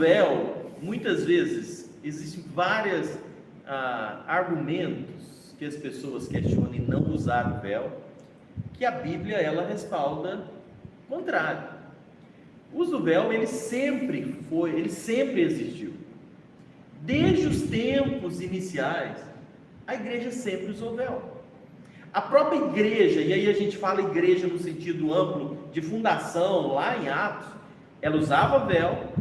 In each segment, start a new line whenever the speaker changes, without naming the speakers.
véu, muitas vezes, existem vários argumentos que as pessoas questionam em não usar o véu, que a Bíblia, ela respalda o contrário. O uso do véu, ele sempre existiu. Desde os tempos iniciais, a igreja sempre usou véu. A própria igreja, e aí a gente fala igreja no sentido amplo de fundação, lá em Atos, ela usava véu.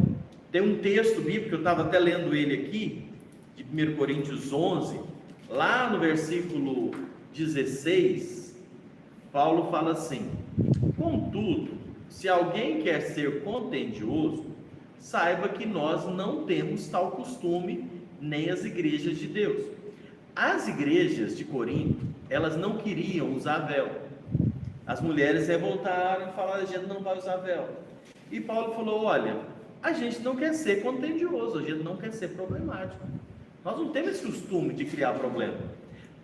Tem um texto bíblico, eu estava até lendo ele aqui, de 1 Coríntios 11, lá no versículo 16, Paulo fala assim: contudo, se alguém quer ser contendioso, saiba que nós não temos tal costume, nem as igrejas de Deus. As igrejas de Corinto, elas não queriam usar véu. As mulheres revoltaram e falaram: a gente não vai usar véu. E Paulo falou: olha, a gente não quer ser contendioso, a gente não quer ser problemático. Nós não temos esse costume de criar problema.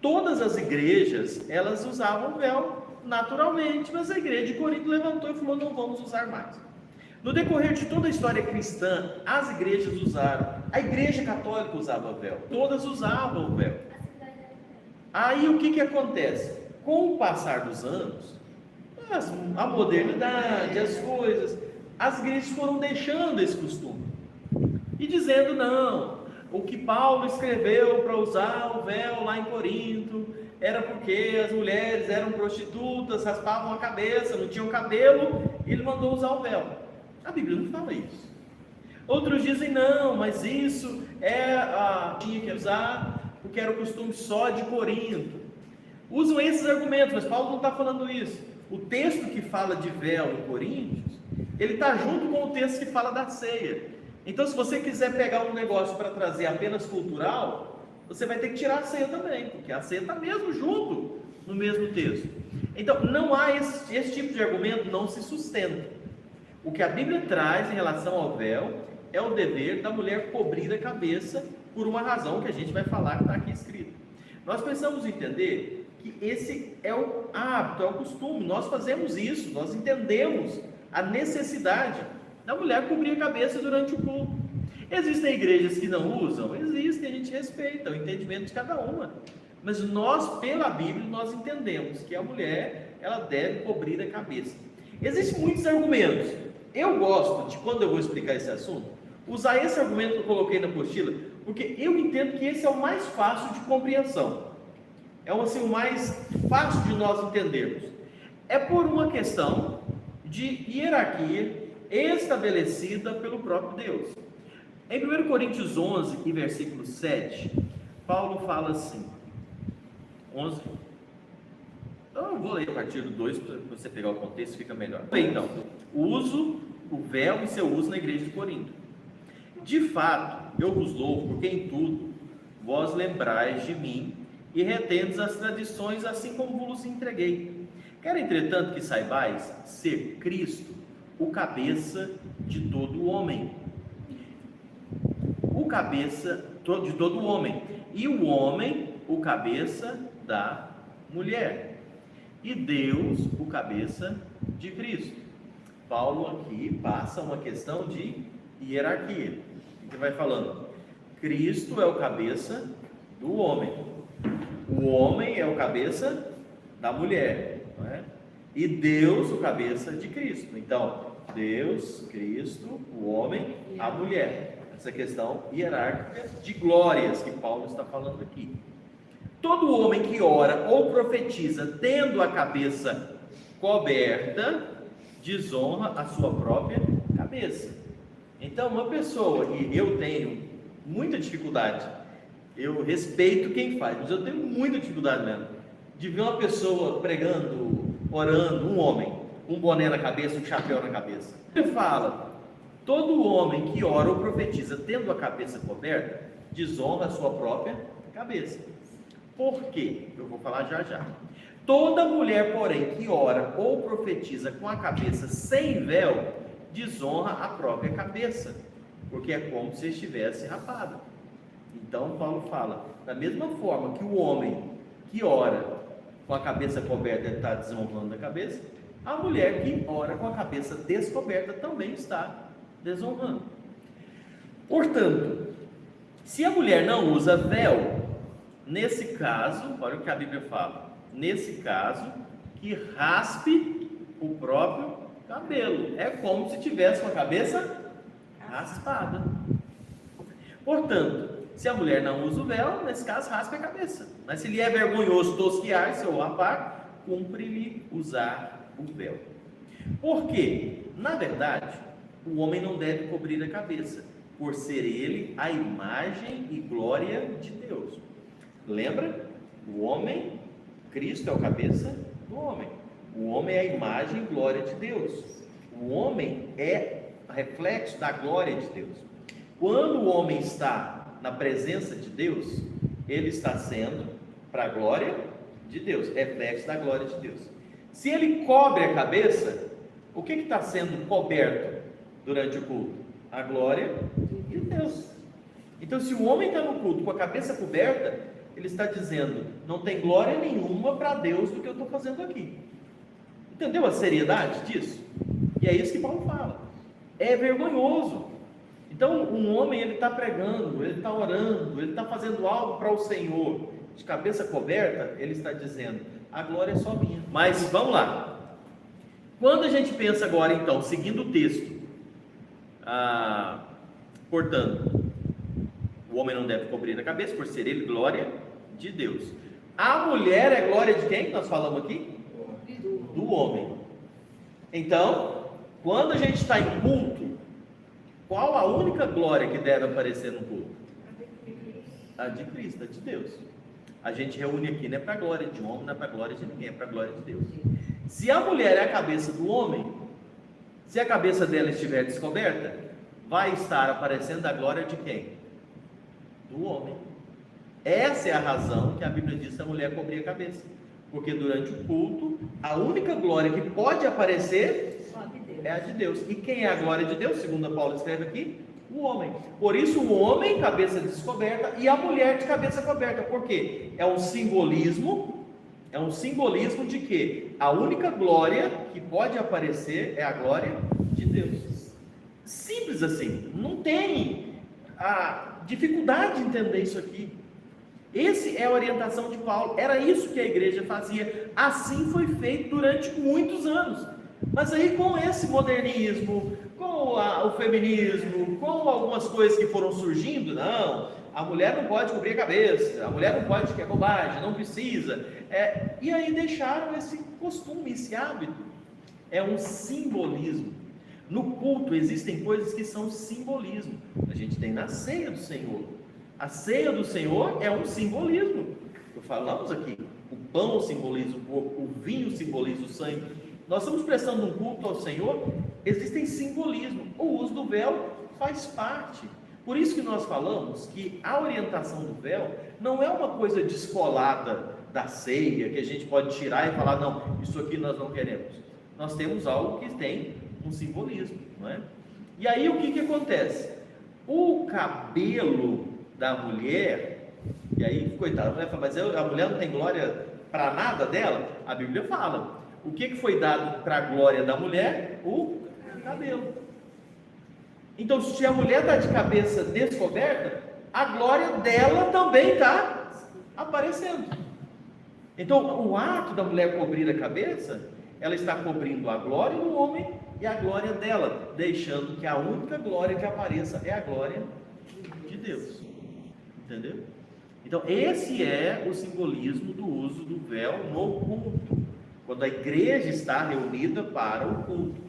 Todas as igrejas, elas usavam véu naturalmente, mas a igreja de Corinto levantou e falou: não vamos usar mais. No decorrer de toda a história cristã, as igrejas usaram. A igreja católica usava véu, todas usavam o véu. Aí o que acontece? Com o passar dos anos, a modernidade, as coisas, as igrejas foram deixando esse costume e dizendo: não, o que Paulo escreveu para usar o véu lá em Corinto era porque as mulheres eram prostitutas, raspavam a cabeça, não tinham cabelo, e ele mandou usar o véu. A Bíblia não fala isso. Outros dizem: não, mas isso tinha que usar porque era o costume só de Corinto. Usam esses argumentos, mas Paulo não está falando isso. O texto que fala de véu em Coríntios, ele está junto com o texto que fala da ceia. Então, se você quiser pegar um negócio para trazer apenas cultural, você vai ter que tirar a ceia também, porque a ceia está mesmo junto no mesmo texto. Então, não há esse tipo de argumento, não se sustenta. O que a Bíblia traz em relação ao véu é o dever da mulher cobrir a cabeça, por uma razão que a gente vai falar que está aqui escrito. Nós precisamos entender que esse é o hábito, é o costume, nós fazemos isso, nós entendemos a necessidade da mulher cobrir a cabeça durante o culto. Existem igrejas que não usam? Existem, a gente respeita o entendimento de cada uma. Mas nós, pela Bíblia, nós entendemos que a mulher, ela deve cobrir a cabeça. Existem muitos argumentos. Eu gosto de, quando eu vou explicar esse assunto, usar esse argumento que eu coloquei na apostila, porque eu entendo que esse é o mais fácil de compreensão. É assim, o mais fácil de nós entendermos. É por uma questão de hierarquia estabelecida pelo próprio Deus. Em 1 Coríntios 11 e versículo 7, Paulo fala assim, 11, eu vou ler a partir do 2 para você pegar o contexto, fica melhor. Então, o véu e seu uso na igreja de Corinto. De fato, eu vos louvo, porque em tudo vós lembrais de mim e retendes as tradições, assim como vos entreguei. Quero, entretanto, que saibais ser Cristo o cabeça de todo homem. O cabeça de todo homem. E o homem, o cabeça da mulher. E Deus, o cabeça de Cristo. Paulo aqui passa uma questão de hierarquia. Ele vai falando: Cristo é o cabeça do homem. O homem é o cabeça da mulher. Não é? E Deus, o cabeça de Cristo. Então, Deus, Cristo, o homem, a mulher. Essa questão hierárquica de glórias que Paulo está falando aqui. Todo homem que ora ou profetiza tendo a cabeça coberta, desonra a sua própria cabeça. Então, uma pessoa, e eu tenho muita dificuldade, eu respeito quem faz, mas eu tenho muita dificuldade mesmo, de ver uma pessoa pregando, orando, um homem, um boné na cabeça, um chapéu na cabeça. Ele fala: todo homem que ora ou profetiza tendo a cabeça coberta, desonra a sua própria cabeça. Por quê? Eu vou falar já já. Toda mulher, porém, que ora ou profetiza com a cabeça sem véu, desonra a própria cabeça, porque é como se estivesse rapada. Então Paulo fala, da mesma forma que o homem que ora com a cabeça coberta está desonrando a cabeça, a mulher que ora com a cabeça descoberta também está desonrando. Portanto, se a mulher não usa véu, nesse caso, olha o que a Bíblia fala, nesse caso, que raspe o próprio cabelo. É como se tivesse uma cabeça raspada. Portanto, se a mulher não usa o véu, nesse caso, raspa a cabeça. Mas se lhe é vergonhoso tosquiar-se ou rapar, cumpre-lhe usar o véu. Por quê? Na verdade, o homem não deve cobrir a cabeça, por ser ele a imagem e glória de Deus. Lembra? O homem, Cristo é o cabeça do homem. O homem é a imagem e glória de Deus. O homem é reflexo da glória de Deus. Quando o homem está na presença de Deus, ele está sendo para a glória de Deus, reflexo da glória de Deus. Se ele cobre a cabeça, o que está sendo coberto durante o culto? A glória de Deus. Então, se o homem está no culto com a cabeça coberta, ele está dizendo, não tem glória nenhuma para Deus do que eu estou fazendo aqui. Entendeu a seriedade disso? E é isso que Paulo fala. É vergonhoso. Então, um homem, ele está pregando, ele está orando, ele está fazendo algo para o Senhor, de cabeça coberta, ele está dizendo, a glória é só minha. Mas, vamos lá. Quando a gente pensa agora, então, seguindo o texto, portanto, o homem não deve cobrir a cabeça, por ser ele glória de Deus. A mulher é glória de quem que nós falamos aqui? Do homem. Então, quando a gente está em culto, qual a única glória que deve aparecer no culto? A de Cristo, a de Deus. A gente reúne aqui não é para a glória de homem, não é para a glória de ninguém, é para a glória de Deus. Se a mulher é a cabeça do homem, se a cabeça dela estiver descoberta, vai estar aparecendo a glória de quem? Do homem. Essa é a razão que a Bíblia diz que a mulher cobria a cabeça. Porque durante o culto, a única glória que pode aparecer é a de Deus. E quem é a glória de Deus? Segundo Paulo escreve aqui, o homem. Por isso o homem, cabeça descoberta, e a mulher de cabeça coberta. Por quê? É um simbolismo de que a única glória que pode aparecer é a glória de Deus. Simples assim. Não tem a dificuldade de entender isso aqui. Essa é a orientação de Paulo. Era isso que a igreja fazia. Assim foi feito durante muitos anos. Mas aí com esse modernismo, com o feminismo, com algumas coisas que foram surgindo, não, a mulher não pode cobrir a cabeça, a mulher não pode, que é bobagem, não precisa. E aí deixaram esse costume, esse hábito. É um simbolismo. No culto existem coisas que são simbolismo. A gente tem na ceia do Senhor. A ceia do Senhor é um simbolismo. Falamos aqui, o pão simboliza o corpo, o vinho simboliza o sangue. Nós estamos prestando um culto ao Senhor, existem simbolismo. O uso do véu faz parte. Por isso que nós falamos que a orientação do véu não é uma coisa descolada da ceia, que a gente pode tirar e falar, não, isso aqui nós não queremos. Nós temos algo que tem um simbolismo, não é? E aí o que acontece? O cabelo da mulher, e aí, coitada, a mulher fala, mas a mulher não tem glória para nada dela? A Bíblia fala, o que foi dado para a glória da mulher? O cabelo. Então, se a mulher está de cabeça descoberta, a glória dela também está aparecendo. Então, o ato da mulher cobrir a cabeça, ela está cobrindo a glória do homem e a glória dela, deixando que a única glória que apareça é a glória de Deus. Entendeu? Então, esse é o simbolismo do uso do véu no culto, quando a igreja está reunida para o culto.